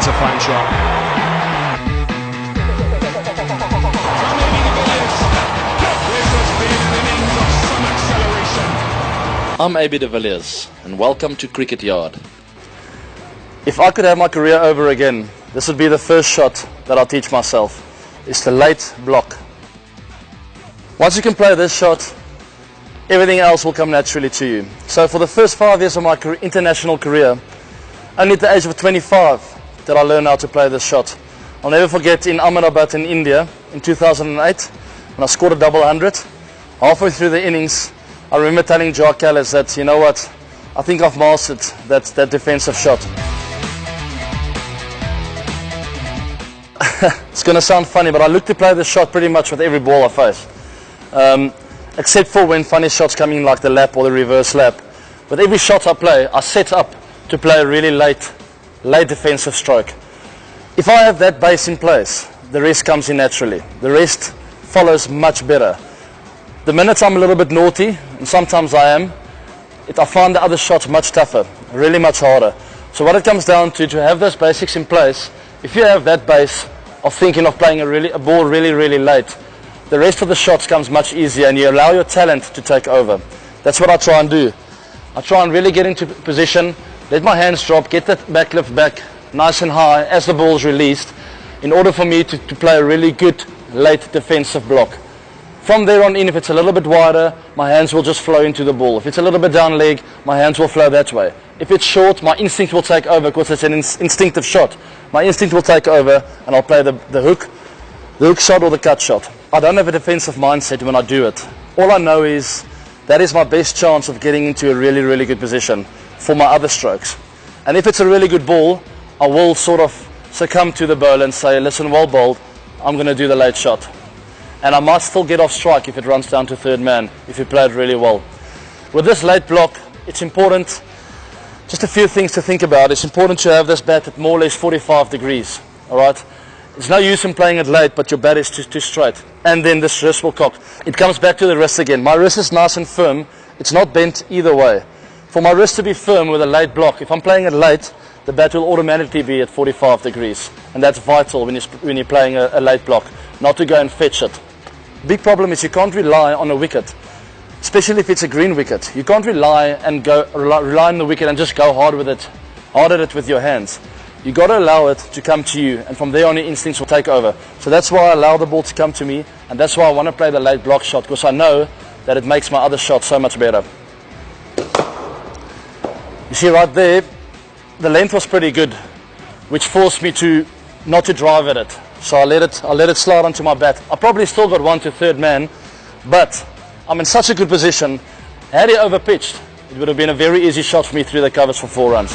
a fine shot. I'm AB de Villiers and welcome to Cricket Yard. If I could have my career over again, this would be the first shot that I'll teach myself. It's the late block. Once you can play this shot, everything else will come naturally to you. So for the first 5 years of my international career, only at the age of 25 did I learn how to play this shot. I'll never forget in Ahmedabad in India in 2008 when I scored a double 100. Halfway through the innings, I remember telling Jacques Kallis that, you know what, I think I've mastered that defensive shot. It's going to sound funny, but I look to play this shot pretty much with every ball I face. Except for when funny shots come in like the lap or the reverse lap. With every shot I play, I set up to play a really late defensive stroke. If I have that base in place, the rest comes in naturally. The rest follows much better. The minute I'm a little bit naughty, and sometimes I am, I find the other shots much tougher, really much harder. So what it comes down to have those basics in place, if you have that base of thinking of playing a ball really late, the rest of the shots comes much easier and you allow your talent to take over. That's what I try and do. I try and really get into position, let my hands drop, get that back lift back nice and high as the ball's released in order for me to play a really good late defensive block. From there on in, if it's a little bit wider, my hands will just flow into the ball. If it's a little bit down leg, my hands will flow that way. If it's short, my instinct will take over because it's an instinctive shot. My instinct will take over and I'll play the hook shot or the cut shot. I don't have a defensive mindset when I do it. All I know is that is my best chance of getting into a really good position for my other strokes. And if it's a really good ball, I will sort of succumb to the bowler and say, listen, well bowled, I'm going to do the late shot. And I might still get off strike if it runs down to third man, if you play it really well. With this late block, it's important, just a few things to think about. It's important to have this bat at more or less 45 degrees, all right? It's no use in playing it late, but your bat is too straight. And then this wrist will cock. It comes back to the wrist again. My wrist is nice and firm. It's not bent either way. For my wrist to be firm with a late block, if I'm playing it late, the bat will automatically be at 45 degrees. And that's vital when you're playing a late block, not to go and fetch it. Big problem is you can't rely on a wicket, especially if it's a green wicket. You can't rely on the wicket and just go hard at it with your hands. You got to allow it to come to you, and from there on your instincts will take over. So that's why I allow the ball to come to me, and that's why I want to play the late block shot, because I know that it makes my other shots so much better. You see right there, the length was pretty good, which forced me not to drive at it. So I let it slide onto my bat. I probably still got one to third man, but I'm in such a good position. Had he overpitched, it would have been a very easy shot for me through the covers for 4 runs.